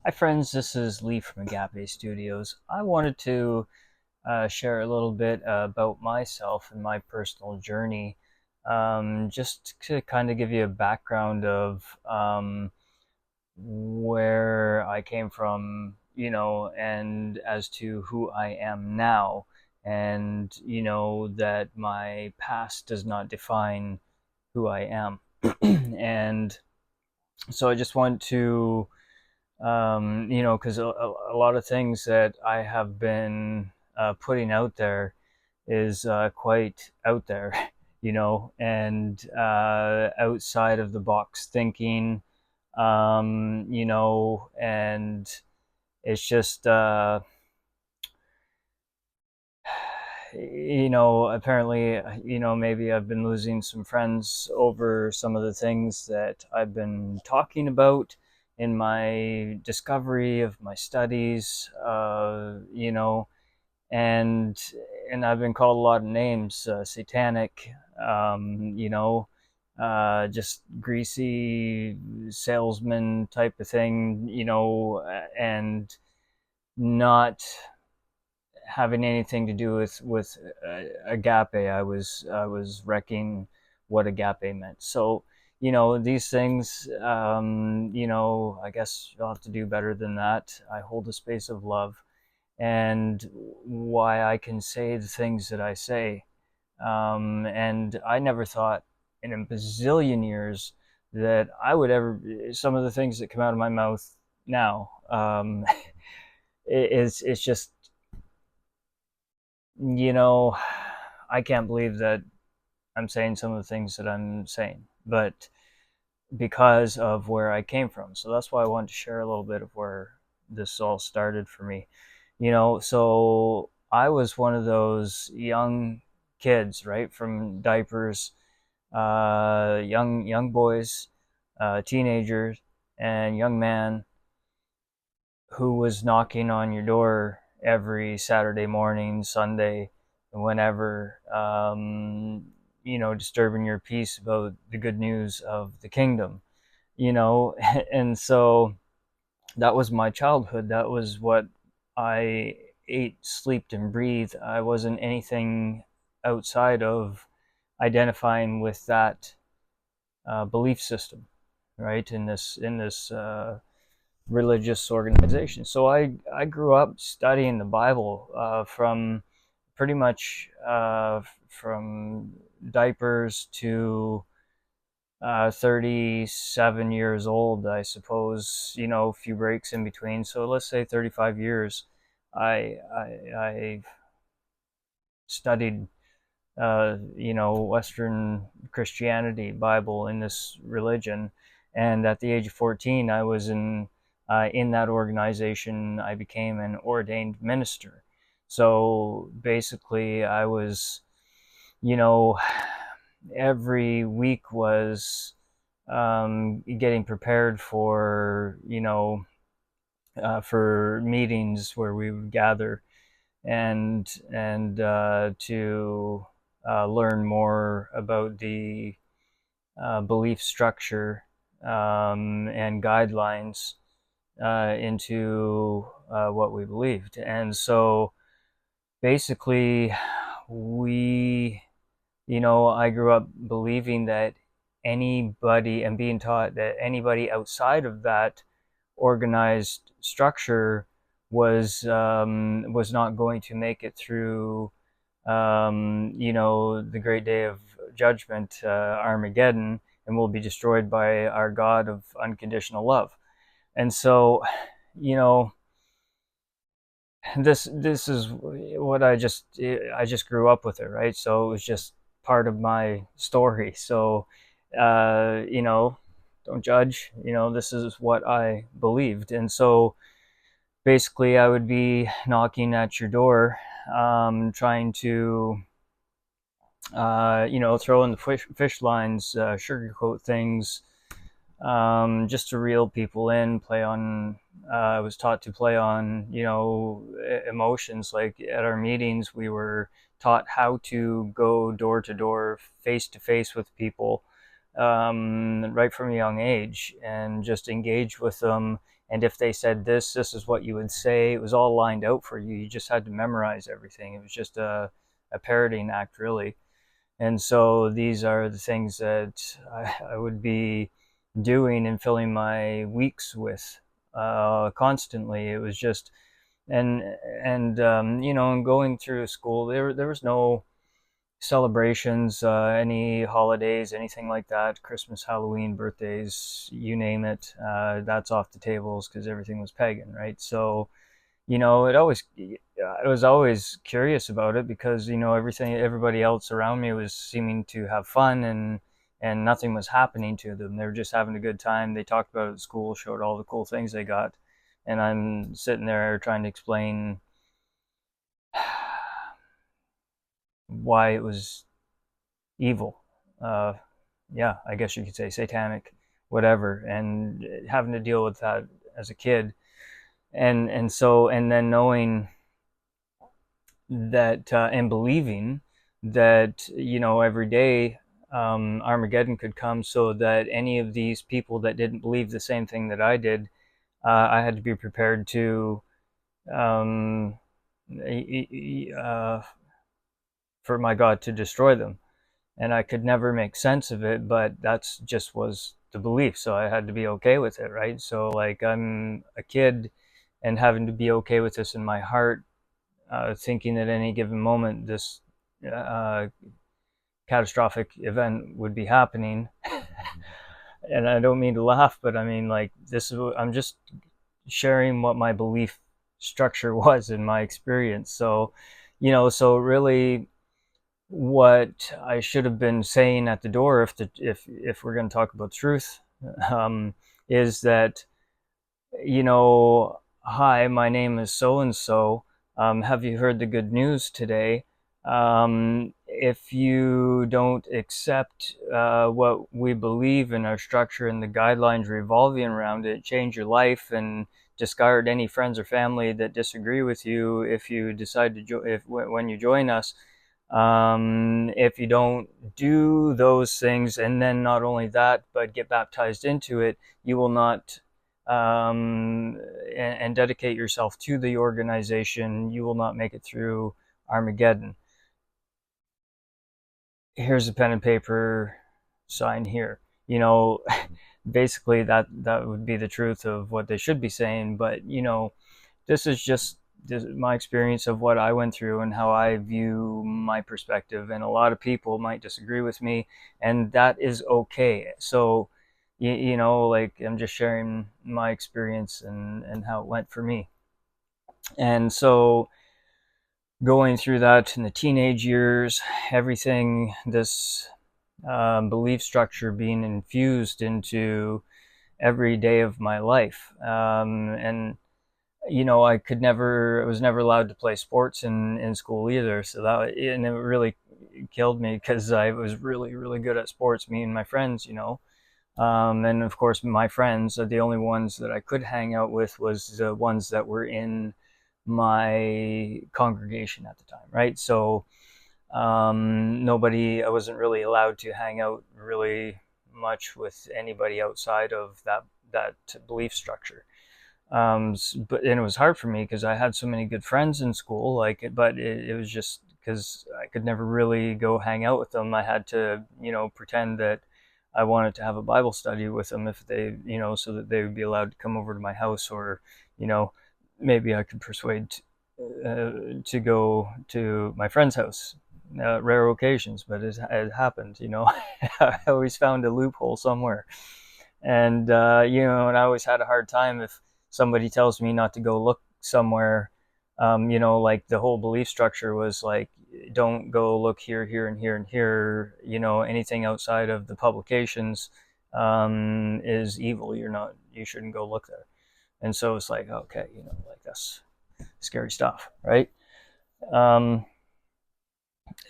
Hi friends, this is Lee from Agape Studios. I wanted to share a little bit about myself and my personal journey, just to kind of give you a background of where I came from, and as to who I am now, and that my past does not define who I am. And so I just want to because a lot of things that I have been putting out there is quite out there, and outside of the box thinking, and it's just, apparently, maybe I've been losing some friends over some of the things that I've been talking about in my discovery of my studies, and I've been called a lot of names, satanic, just greasy salesman type of thing, and not having anything to do with agape. I was wrecking what agape meant. So these things. I guess you'll have to do better than that. I hold a space of love, and why I can say the things that I say. And I never thought in a bazillion years that I would ever. Some of the things that come out of my mouth now, it's just, you know, I can't believe that I'm saying some of the things that I'm saying, but because of where I came from. So that's why I wanted to share a little bit of where this all started for me. So I was one of those young kids, right, from diapers, young boys, teenagers, and young man who was knocking on your door every Saturday morning, Sunday, whenever, disturbing your peace about the good news of the kingdom, and so that was my childhood. That was what I ate, slept, and breathed. I wasn't anything outside of identifying with that belief system, right? In this religious organization. So I grew up studying the Bible from pretty much from diapers to 37 years old, I suppose. A few breaks in between. So let's say 35 years. I studied Western Christianity, Bible, in this religion, and at the age of 14, I was in that organization. I became an ordained minister. So basically, I was, you know, every week was getting prepared for, for meetings where we would gather and to learn more about the belief structure and guidelines into what we believed. And so basically, we, I grew up believing that anybody, and being taught that anybody outside of that organized structure was not going to make it through, the great day of judgment, Armageddon, and will be destroyed by our God of unconditional love. And so, you know, this is what I just grew up with it, right? So it was just part of my story. So, don't judge. This is what I believed, and so basically, I would be knocking at your door, trying to, throw in the fish lines, sugarcoat things, just to reel people in, play on. I was taught to play on, emotions. Like at our meetings, we were taught how to go door to door, face to face with people, right from a young age, and just engage with them and if they said this is what you would say. It was all lined out for you. You just had to memorize everything. It was just a parroting act, really. And so these are the things that I would be doing and filling my weeks with constantly. It was just and and going through school, there was no celebrations, any holidays, anything like that. Christmas, Halloween, birthdays, you name it. That's off the tables because everything was pagan, right? So I was always curious about it because everybody else around me was seeming to have fun, and nothing was happening to them. They were just having a good time. They talked about it at school, showed all the cool things they got, and I'm sitting there trying to explain why it was evil. Uh, yeah, I guess you could say satanic, whatever, and having to deal with that as a kid, and then knowing that and believing that every day Armageddon could come, so that any of these people that didn't believe the same thing that I did, I had to be prepared to um, uh, for my God to destroy them. And I could never make sense of it, but that's just was the belief. So I had to be okay with it, right? So like I'm a kid and having to be okay with this in my heart, thinking at any given moment this uh, catastrophic event would be happening. And I don't mean to laugh, but I mean like this is I'm just sharing what my belief structure was in my experience. So, so really what I should have been saying at the door, if we're going to talk about truth, um, is that hi, my name is so and so. Have you heard the good news today? If you don't accept what we believe in our structure and the guidelines revolving around it, change your life and discard any friends or family that disagree with you. If you decide to if when you join us, if you don't do those things, and then not only that, but get baptized into it, you will not and dedicate yourself to the organization, you will not make it through Armageddon. Here's a pen and paper, sign here. Basically that would be the truth of what they should be saying. But this is just my experience of what I went through and how I view my perspective. And a lot of people might disagree with me, and that is okay. So, like I'm just sharing my experience and how it went for me. And so, going through that in the teenage years, everything, this belief structure being infused into every day of my life. And I was never allowed to play sports in school either. So and it really killed me because I was really, really good at sports, me and my friends. And of course, my friends, the only ones that I could hang out with was the ones that were in my congregation at the time, right? So I wasn't really allowed to hang out really much with anybody outside of that belief structure. But and it was hard for me because I had so many good friends in school, but it was just because I could never really go hang out with them. I had to, pretend that I wanted to have a Bible study with them if they, so that they would be allowed to come over to my house, or, you know, maybe I could persuade to go to my friend's house. Rare occasions, but it happened. I always found a loophole somewhere, and and I always had a hard time if somebody tells me not to go look somewhere. Like the whole belief structure was like, don't go look here, here, and here, and here. Anything outside of the publications is evil. You shouldn't go look there. And so it's like, okay, like that's scary stuff, right? Um,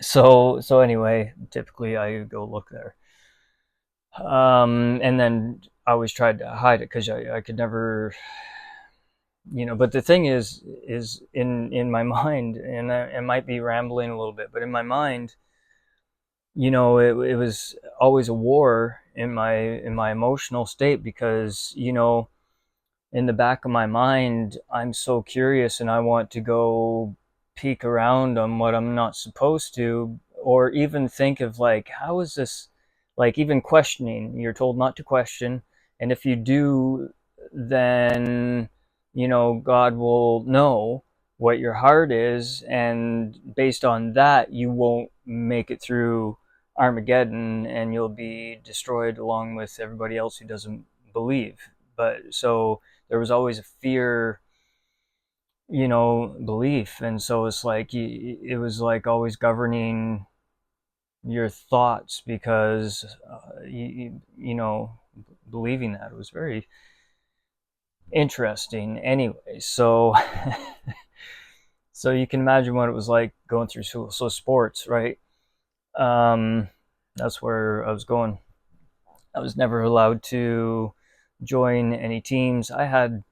so anyway, typically I go look there, and then I always tried to hide it because I could never, But the thing is in my mind, and I might be rambling a little bit, but in my mind, it was always a war in my emotional state because in the back of my mind, I'm so curious and I want to go peek around on what I'm not supposed to, or even think of like, how is this, like even questioning, you're told not to question. And if you do, then, God will know what your heart is. And based on that, you won't make it through Armageddon and you'll be destroyed along with everybody else who doesn't believe. But so there was always a fear, belief. And so it's like, it was like always governing your thoughts because, believing that. It was very interesting anyway. So, so you can imagine what it was like going through school. So sports, right? Um, that's where I was going. I was never allowed to join any teams. I had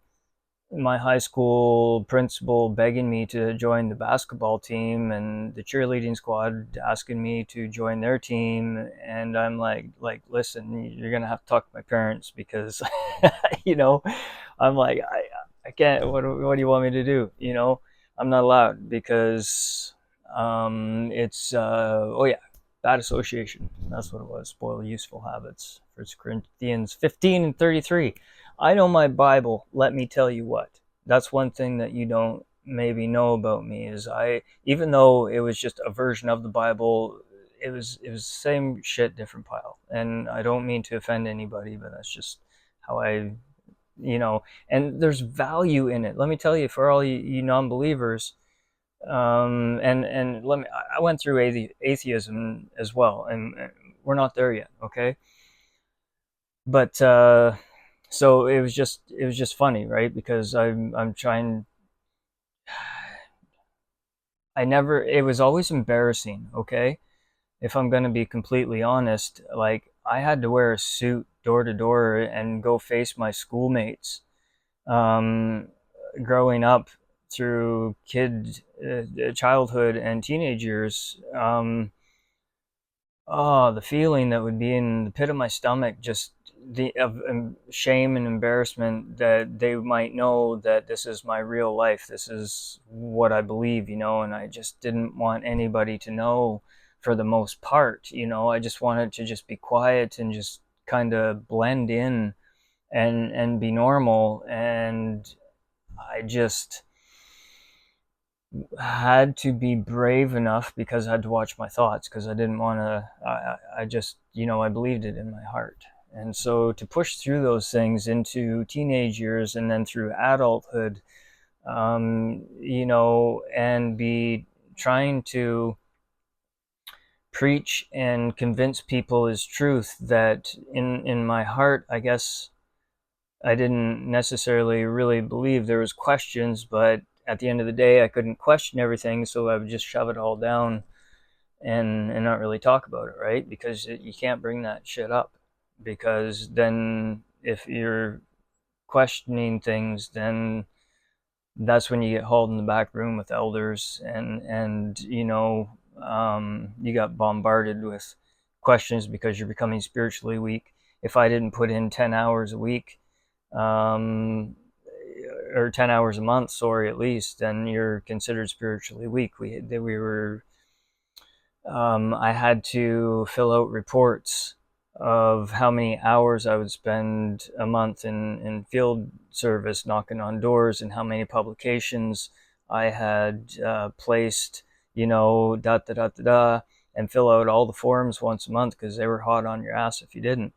my high school principal begging me to join the basketball team and the cheerleading squad asking me to join their team, and I'm like listen, you're gonna have to talk to my parents because you know I'm like I can't, what do you want me to do, I'm not allowed because it's oh yeah, bad association, that's what it was, spoil useful habits. 1 Corinthians 15:33. I know my Bible. Let me tell you what. That's one thing that you don't maybe know about me is even though it was just a version of the Bible, it was the same shit, different pile. And I don't mean to offend anybody, but that's just how you know, and there's value in it. Let me tell you, for all you non-believers, and let me. I went through atheism as well, and we're not there yet, okay? But so it was just funny, right? Because I'm trying. I never. It was always embarrassing. Okay, if I'm gonna be completely honest, like I had to wear a suit door to door and go face my schoolmates. Um, Growing up through childhood and teenage years. Oh, the feeling that would be in the pit of my stomach, just the of shame and embarrassment that they might know that this is my real life. This is what I believe, and I just didn't want anybody to know for the most part, I just wanted to just be quiet and just kind of blend in and be normal. And I just had to be brave enough because I had to watch my thoughts because I didn't want to. I just, I believed it in my heart. And so to push through those things into teenage years and then through adulthood, and be trying to preach and convince people is truth that in my heart, I guess I didn't necessarily really believe. There was questions, but at the end of the day, I couldn't question everything, so I would just shove it all down and not really talk about it, right? Because you can't bring that shit up. Because then, if you're questioning things, then that's when you get hauled in the back room with elders, and you got bombarded with questions because you're becoming spiritually weak. If I didn't put in 10 hours a week, um, or 10 hours a month, sorry, at least, then you're considered spiritually weak. I had to fill out reports of how many hours I would spend a month in field service, knocking on doors, and how many publications I had placed, da da da da da, and fill out all the forms once a month because they were hot on your ass if you didn't.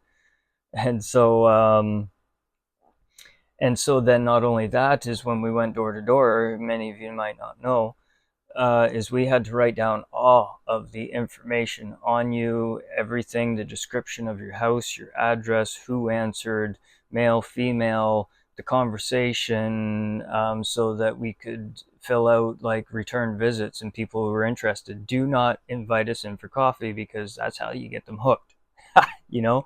And so, then not only that is when we went door to door, many of you might not know, is we had to write down all of the information on you, everything, the description of your house, your address, who answered, male, female, the conversation, so that we could fill out like return visits and people who were interested. Do not invite us in for coffee because that's how you get them hooked, you know?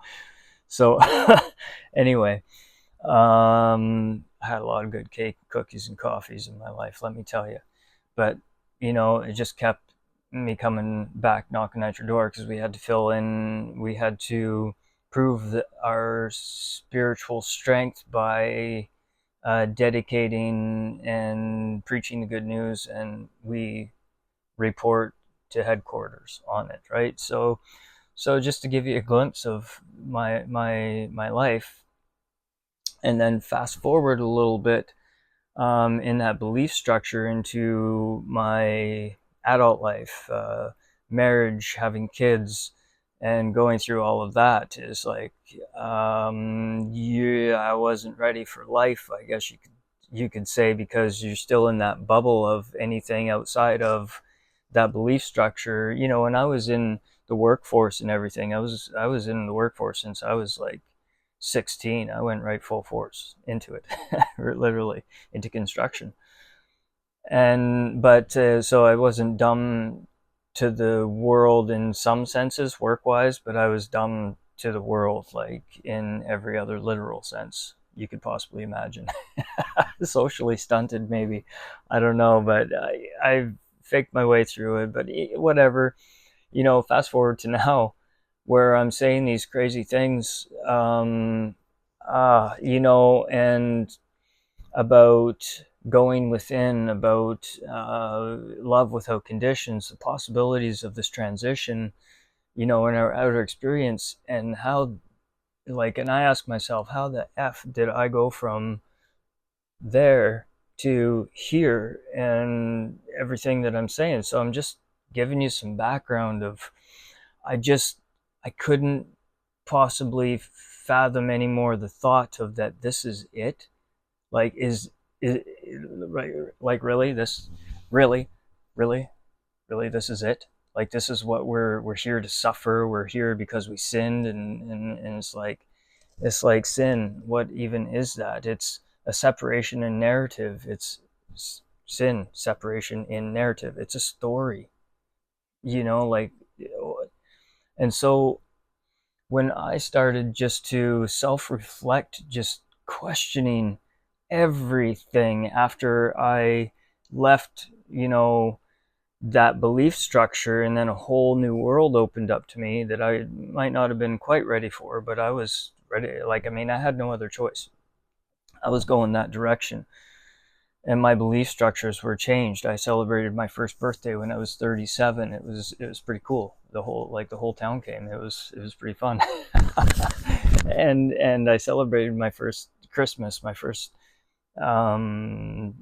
So, anyway, I had a lot of good cake, cookies, and coffees in my life, let me tell you. But, it just kept me coming back, knocking at your door because we had to prove our spiritual strength by dedicating and preaching the good news, and we report to headquarters on it, right? So just to give you a glimpse of my life, and then fast forward a little bit in that belief structure into my adult life, marriage, having kids, and going through all of that is like, yeah, I wasn't ready for life, I guess you could say, because you're still in that bubble of anything outside of that belief structure. When I was in the workforce and everything, I was in the workforce since I was like 16. I went right full force into it, literally into construction. And but so I wasn't dumb to the world in some senses, work wise, but I was dumb to the world, like in every other literal sense you could possibly imagine. Socially stunted, maybe. I don't know, but I faked my way through it. But whatever. Fast forward to now, where I'm saying these crazy things, and about going within, about love without conditions, the possibilities of this transition, in our outer experience, and how, like, and I ask myself, how the F did I go from there to here and everything that I'm saying? So I'm just giving you some background of, I just, I couldn't possibly fathom anymore the thought of that this is it. Like, is like, really, this, really, really, really, this is it? Like, this is what we're here to suffer. We're here because we sinned, and it's like sin. What even is that? It's a separation in narrative. It's sin, separation in narrative. It's a story, like, and so when I started just to self reflect, just questioning everything after I left, that belief structure, and then a whole new world opened up to me that I might not have been quite ready for, but I was ready. Like, I mean, I had no other choice. I was going that direction. And my belief structures were changed. I celebrated my first birthday when I was 37. It was pretty cool. The whole town came. It was pretty fun. And I celebrated my first Christmas, my first um,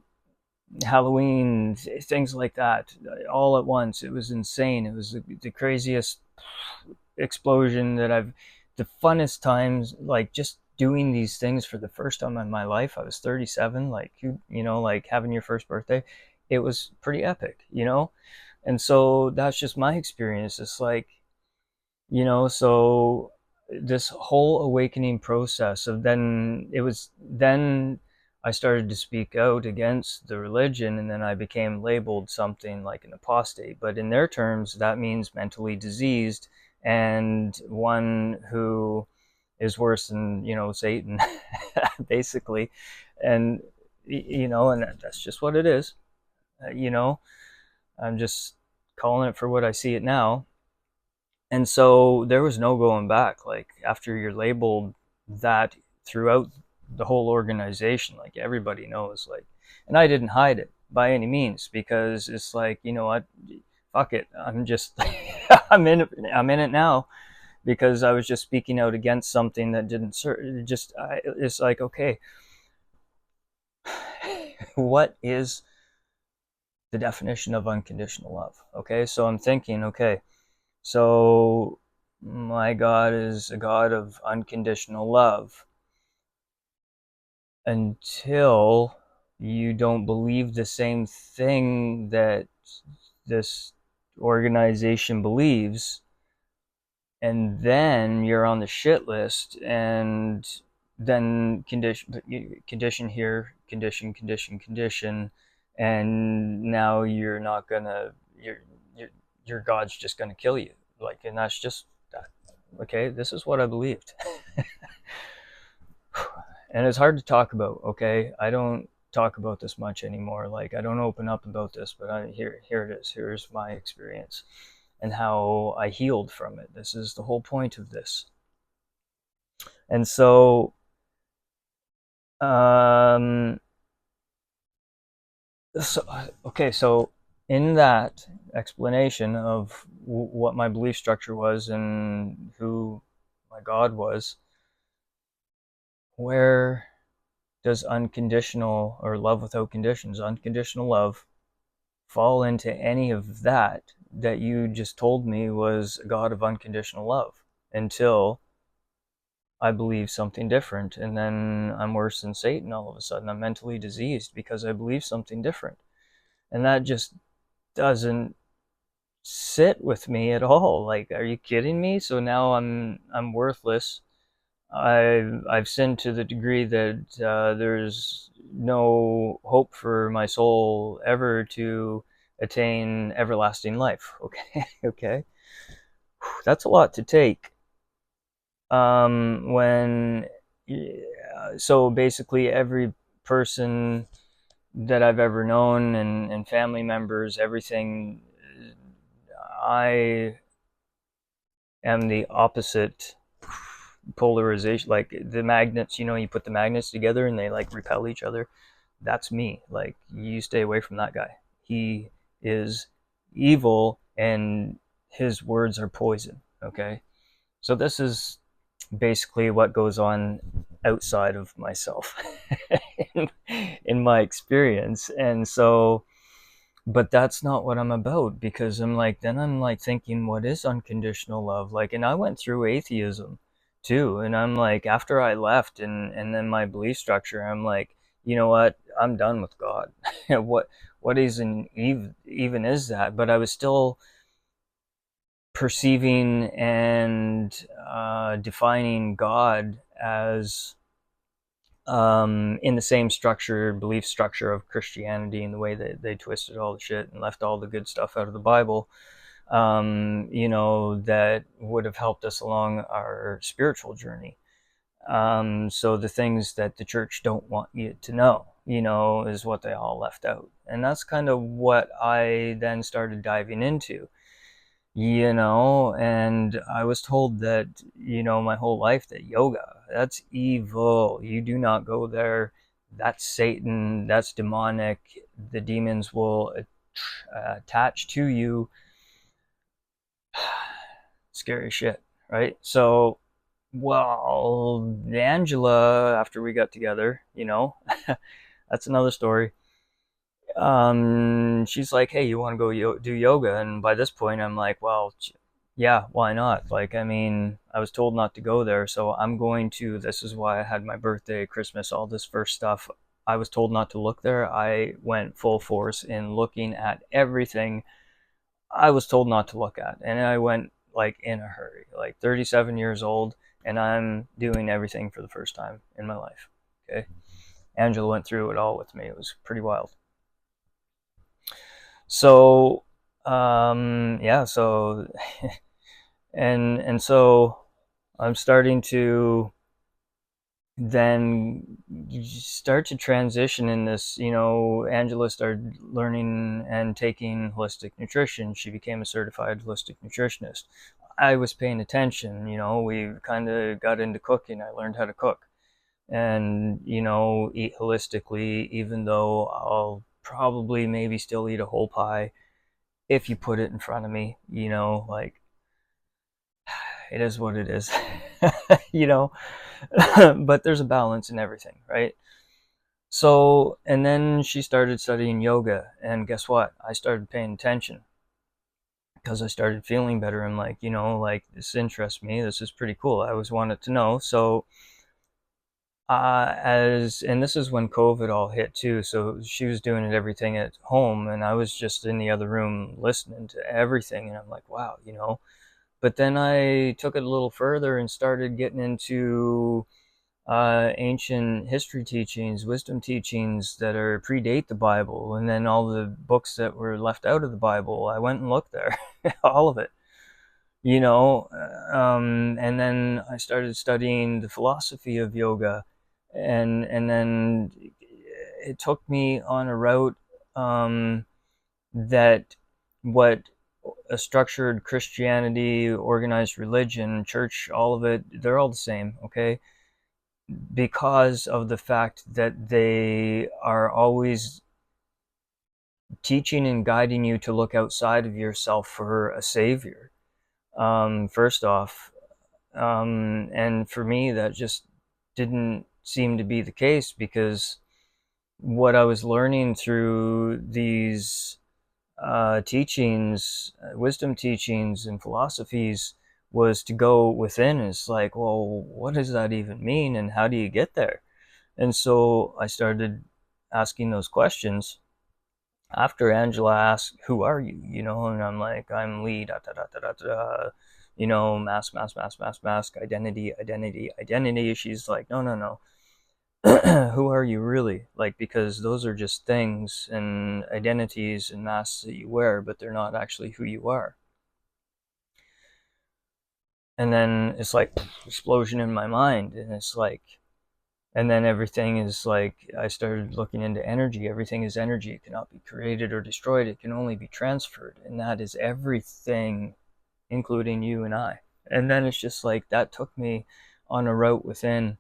Halloween, things like that, all at once. It was insane. It was the craziest explosion that the funnest times, like just doing these things for the first time in my life. I was 37, like, like having your first birthday. It was pretty epic. And so that's just my experience. It's like, so this whole awakening process of, then I started to speak out against the religion, and then I became labeled something like an apostate. But in their terms, that means mentally diseased, and one who is worse than, Satan, basically. And and that's just what it is. I'm just calling it for what I see it now. And so there was no going back. Like, after you're labeled that throughout the whole organization, like, everybody knows, like, and I didn't hide it by any means, because it's like, what, fuck it, I'm just I'm in it now, because I was just speaking out against something that didn't serve. It's like, okay, what is the definition of unconditional love? Okay, so I'm thinking, okay, so my God is a God of unconditional love, until you don't believe the same thing that this organization believes, and then you're on the shit list, and then condition here, condition, and now you're not gonna, your God's just gonna kill you. Like, and that's just that. Okay, this is what I believed. And it's hard to talk about. Okay, I don't talk about this much anymore. Like, I don't open up about this, but here it is. Here's my experience and how I healed from it. This is the whole point of this. And so Um, so, okay, so in that explanation of what my belief structure was and who my God was, where does unconditional or love without conditions, unconditional love, fall into any of that you just told me was a God of unconditional love until I believe something different, and then I'm worse than Satan all of a sudden. I'm mentally diseased because I believe something different. And that just doesn't sit with me at all. Like, are you kidding me? So now I'm worthless. I've sinned to the degree that there's no hope for my soul ever to attain everlasting life. Okay, okay, that's a lot to take. When so basically every person that I've ever known and family members, everything, I am the opposite polarization. Like the magnets, you put the magnets together and they like repel each other. That's me. Like, you stay away from that guy. He is evil and his words are poison. Okay. So this is basically what goes on outside of myself in, in my experience. And so, but that's not what I'm about, because then I'm like thinking, what is unconditional love? Like, and I went through atheism too. And I'm like, after I left and then my belief structure, I'm like, you know what? I'm done with God. What even is that? But I was still perceiving and defining God as in the same structure, belief structure of Christianity, and the way that they twisted all the shit and left all the good stuff out of the Bible, that would have helped us along our spiritual journey. So the things that the church don't want you to know, is what they all left out. And that's kind of what I then started diving into, and I was told that, my whole life, that yoga, that's evil. You do not go there. That's Satan. That's demonic. The demons will attach to you. Scary shit, right? So, well, Angela, after we got together, that's another story. She's like, hey, you want to go do yoga? And by this point, I'm like, well, yeah, why not? Like, I mean, I was told not to go there, so I'm going to. This is why I had my birthday, Christmas, all this first stuff. I was told not to look there. I went full force in looking at everything I was told not to look at. And I went like in a hurry, like 37 years old, and I'm doing everything for the first time in my life. Okay. Angela went through it all with me. It was pretty wild. So, yeah, so, and so I'm starting to then start to transition in this. Angela started learning and taking holistic nutrition. She became a certified holistic nutritionist. I was paying attention. We kind of got into cooking. I learned how to cook and, eat holistically, even though I'll probably maybe still eat a whole pie if you put it in front of me. Like, it is what it is. you know but there's a balance in everything, right? So, and then she started studying yoga, and guess what? I started paying attention because I started feeling better. I'm like, like, this interests me. This is pretty cool. I always wanted to know. So, and this is when COVID all hit too. So she was doing it everything at home, and I was just in the other room listening to everything. And I'm like, wow. But then I took it a little further and started getting into ancient history teachings, wisdom teachings that are predate the Bible, and then all the books that were left out of the Bible. I went and looked there, all of it. And then I started studying the philosophy of yoga, and then it took me on a route that what a structured Christianity, organized religion, church, all of it, they're all the same, okay? because of the fact that they are always teaching and guiding you to look outside of yourself for a savior. First off, and for me, that just didn't seem to be the case, because what I was learning through these teachings, wisdom teachings, and philosophies was to go within. It's like, well, what does that even mean, and how do you get there? And so I started asking those questions after Angela asked, "Who are you?" And I'm like, "I'm Lee, da da da da da da." Mask, mask, mask, mask, mask, identity, identity, identity. She's like, "No, no, no. Who are you really?" Like, because those are just things and identities and masks that you wear, but they're not actually who you are. And then it's like explosion in my mind, and it's like, and then everything is like, I started looking into energy. Everything is energy. It cannot be created or destroyed. It can only be transferred, and that is everything, including you and I. And then it's just like that took me on a route within,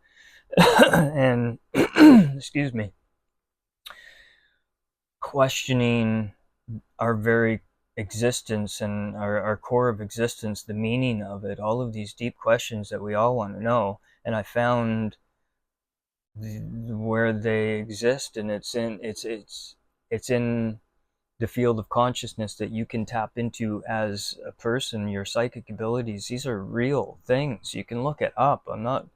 and excuse me, questioning our very existence and our core of existence, the meaning of it, all of these deep questions that we all want to know. And I found where they exist, and it's in the field of consciousness that you can tap into as a person. Your psychic abilities, these are real things. You can look it up. I'm not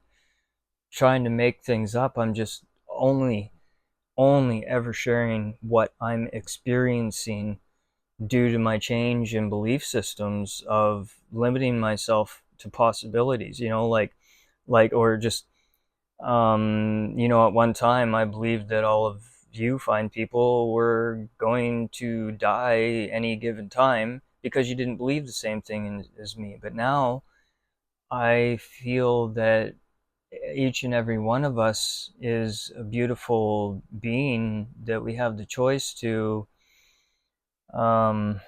trying to make things up. I'm just only ever sharing what I'm experiencing due to my change in belief systems of limiting myself to possibilities, or just, at one time I believed that all of you fine people were going to die any given time because you didn't believe the same thing as me. But now I feel that each and every one of us is a beautiful being, that we have the choice to um,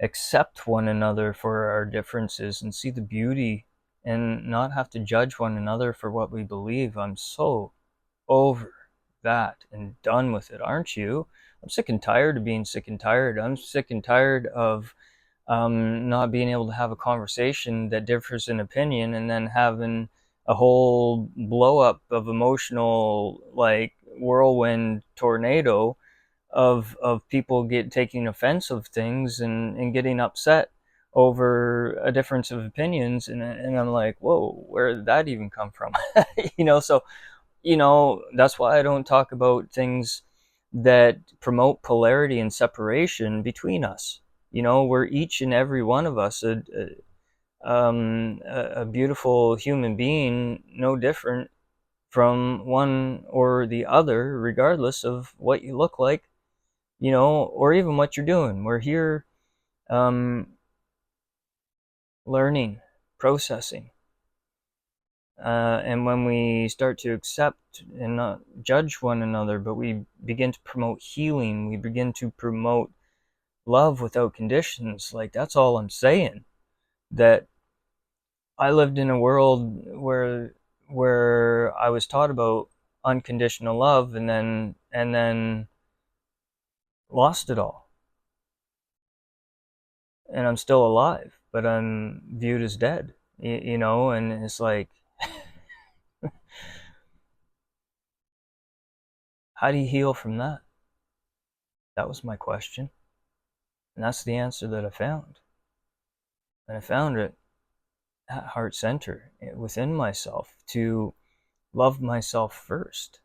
accept one another for our differences and see the beauty and not have to judge one another for what we believe. I'm so over that and done with it, aren't you? I'm sick and tired of being sick and tired. I'm sick and tired of not being able to have a conversation that differs in opinion, and then having a whole blow up of emotional, like, whirlwind tornado of people taking offense of things and getting upset over a difference of opinions. And I'm like, whoa, where did that even come from? So that's why I don't talk about things that promote polarity and separation between us. We're each and every one of us a beautiful human being, no different from one or the other, regardless of what you look like, or even what you're doing. We're here um, learning, processing. And when we start to accept and not judge one another, but we begin to promote healing, we begin to promote love without conditions. Like, that's all I'm saying. That I lived in a world where I was taught about unconditional love, and then lost it all. And I'm still alive, but I'm viewed as dead. And it's like, how do you heal from that? That was my question. And that's the answer that I found. And I found it at heart center within myself, to love myself first.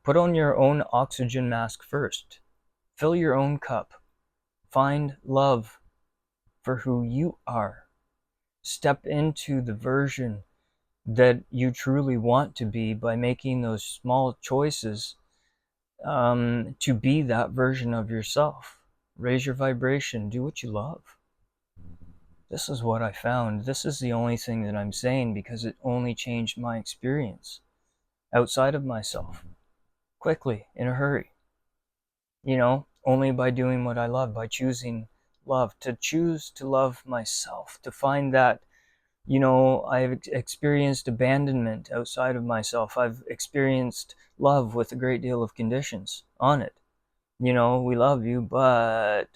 Put on your own oxygen mask first. Fill your own cup. Find love for who you are. Step into the version that you truly want to be by making those small choices to be that version of yourself. Raise your vibration. Do what you love. This is what I found. This is the only thing that I'm saying, because it only changed my experience outside of myself quickly, in a hurry. Only by doing what I love, by choosing love, to choose to love myself, to find that I've experienced abandonment outside of myself. I've experienced love with a great deal of conditions on it. We love you, but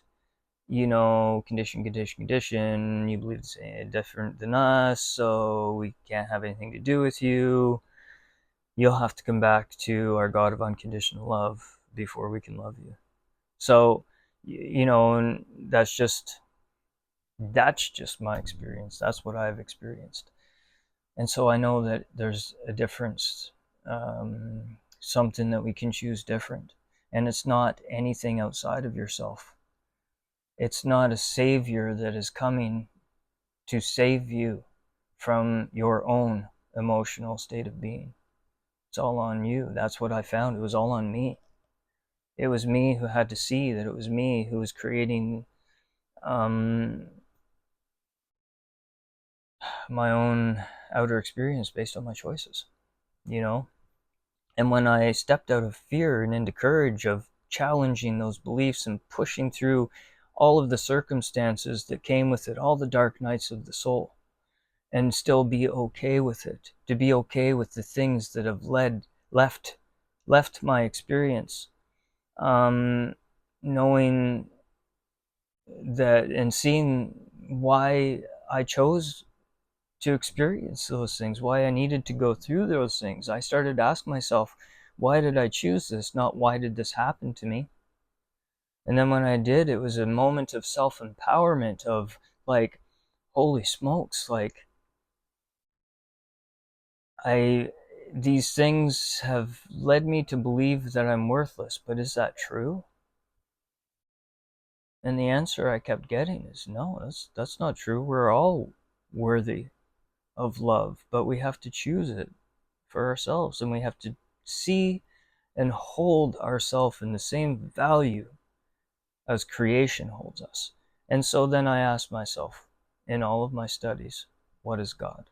condition, condition, condition. You believe it's different than us, so we can't have anything to do with you. You'll have to come back to our God of unconditional love before we can love you. So, and that's just my experience. That's what I've experienced. And so I know that there's a difference, something that we can choose different. And it's not anything outside of yourself. It's not a savior that is coming to save you from your own emotional state of being. It's all on you. That's what I found. It was all on me. It was me who had to see that it was me who was creating my own outer experience based on my choices, you know? And when I stepped out of fear and into courage of challenging those beliefs and pushing through all of the circumstances that came with it, all the dark nights of the soul, and still be okay with it, to be okay with the things that have left my experience, knowing that and seeing why I chose to experience those things, why I needed to go through those things. I started to ask myself, why did I choose this? Not why did this happen to me? And then when I did, it was a moment of self-empowerment of like, holy smokes, like these things have led me to believe that I'm worthless, but is that true? And the answer I kept getting is no, that's not true. We're all worthy of love, but we have to choose it for ourselves, and we have to see and hold ourselves in the same value as creation holds us. And so then I asked myself in all of my studies, what is God?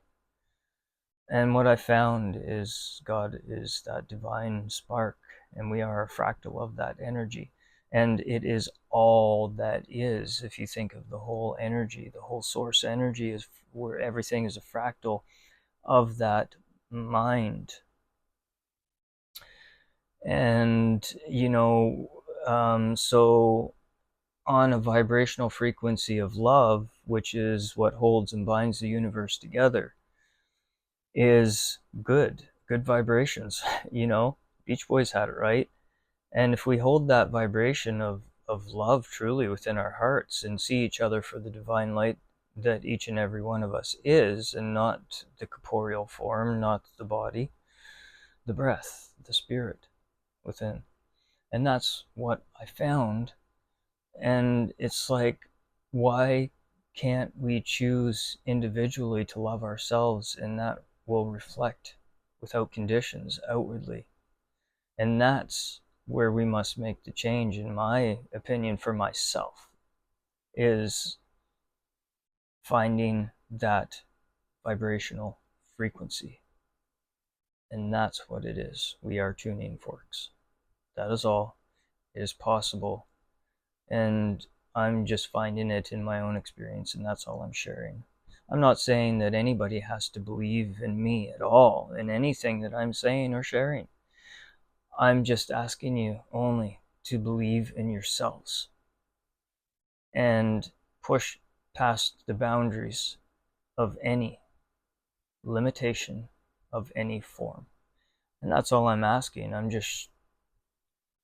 And what I found is God is that divine spark, and we are a fractal of that energy. And it is all that is. If you think of the whole energy, the whole source energy is where everything is a fractal of that mind. And, so on a vibrational frequency of love, which is what holds and binds the universe together, is good vibrations. Beach Boys had it right. And if we hold that vibration of love truly within our hearts and see each other for the divine light that each and every one of us is, and not the corporeal form, not the body, the breath, the spirit within. And that's what I found. And it's like, why can't we choose individually to love ourselves, and that will reflect without conditions outwardly? And that's where we must make the change, in my opinion, for myself, is finding that vibrational frequency. And that's what it is. We are tuning forks. That is all. It is possible. And I'm just finding it in my own experience, and that's all I'm sharing. I'm not saying that anybody has to believe in me at all, in anything that I'm saying or sharing. I'm just asking you only to believe in yourselves and push past the boundaries of any limitation of any form. And that's all I'm asking. I'm just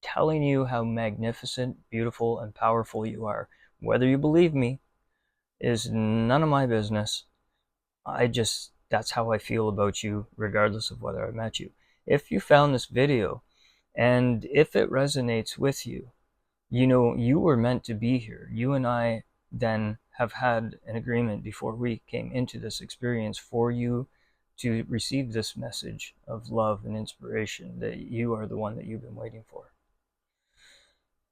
telling you how magnificent, beautiful, and powerful you are. Whether you believe me is none of my business. That's how I feel about you, regardless of whether I met you. If you found this video and if it resonates with you, you were meant to be here. You and I then have had an agreement before we came into this experience for you to receive this message of love and inspiration, that you are the one that you've been waiting for.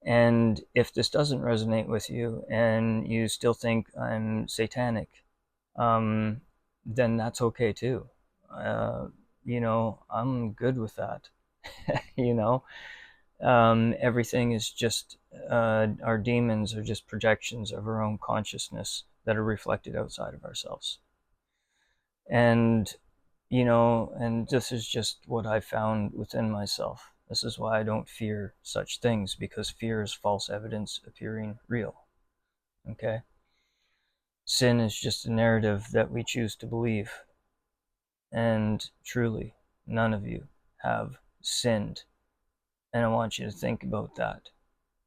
And if this doesn't resonate with you and you still think I'm satanic, then that's okay too. I'm good with that. Everything is just, our demons are just projections of our own consciousness that are reflected outside of ourselves. And, and this is just what I found within myself. This is why I don't fear such things, because fear is false evidence appearing real. Okay? Sin is just a narrative that we choose to believe. And truly, none of you have sinned. And I want you to think about that,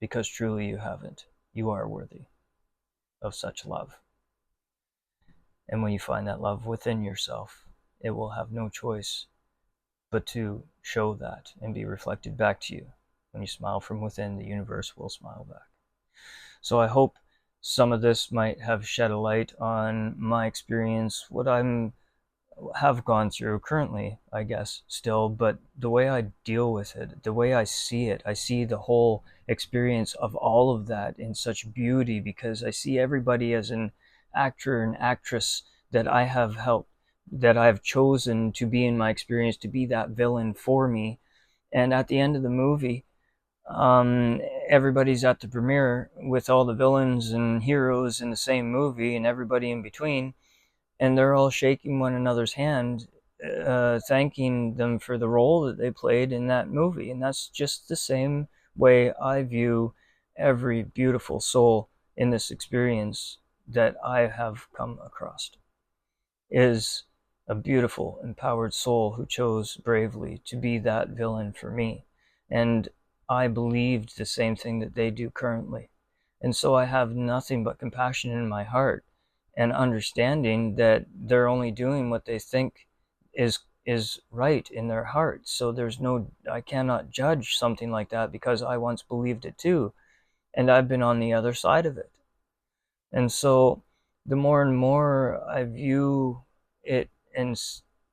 because truly you haven't. You are worthy of such love. And when you find that love within yourself, it will have no choice but to show that and be reflected back to you. When you smile from within, the universe will smile back. So I hope some of this might have shed a light on my experience, what I'm have gone through currently, I guess, still, but the way I deal with it, the way I see the whole experience of all of that in such beauty, because I see everybody as an actor and actress that I have helped, that I've chosen to be in my experience, to be that villain for me. And at the end of the movie, um, everybody's at the premiere with all the villains and heroes in the same movie and everybody in between, and they're all shaking one another's hand, thanking them for the role that they played in that movie. And that's just the same way I view every beautiful soul in this experience that I have come across, is a beautiful, empowered soul who chose bravely to be that villain for me. And I believed the same thing that they do currently. And so I have nothing but compassion in my heart and understanding that they're only doing what they think is right in their heart. So I cannot judge something like that, because I once believed it too, and I've been on the other side of it. And so the more and more I view it and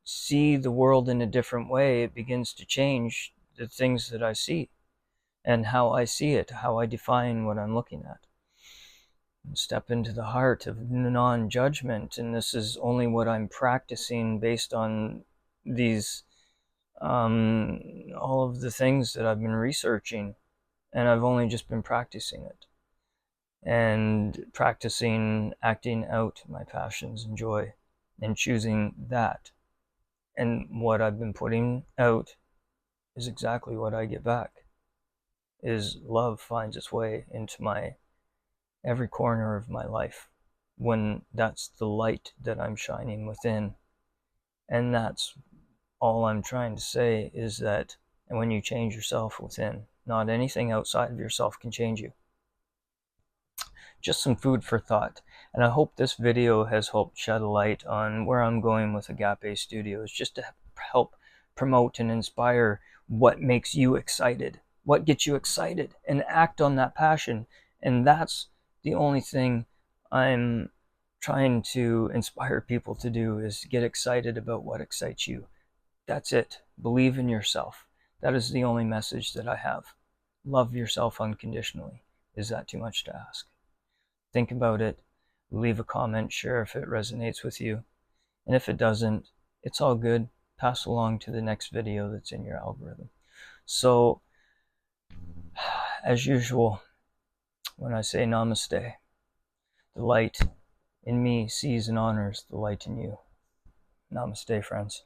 see the world in a different way, it begins to change the things that I see and how I see it, how I define what I'm looking at. And step into the heart of non-judgment, and this is only what I'm practicing based on these all of the things that I've been researching, and I've only just been practicing it and practicing acting out my passions and joy and choosing that. And what I've been putting out is exactly what I get back, is love finds its way into my every corner of my life, when that's the light that I'm shining within. And that's all I'm trying to say, is that when you change yourself within, not anything outside of yourself can change you. Just some food for thought. And I hope this video has helped shed a light on where I'm going with Agape Studios, just to help promote and inspire what makes you excited, what gets you excited, and act on that passion. And that's the only thing I'm trying to inspire people to do, is get excited about what excites you. That's it. Believe in yourself. That is the only message that I have. Love yourself unconditionally. Is that too much to ask? Think about it, leave a comment, share if it resonates with you. And if it doesn't, it's all good. Pass along to the next video that's in your algorithm. So, as usual, when I say namaste, the light in me sees and honors the light in you. Namaste, friends.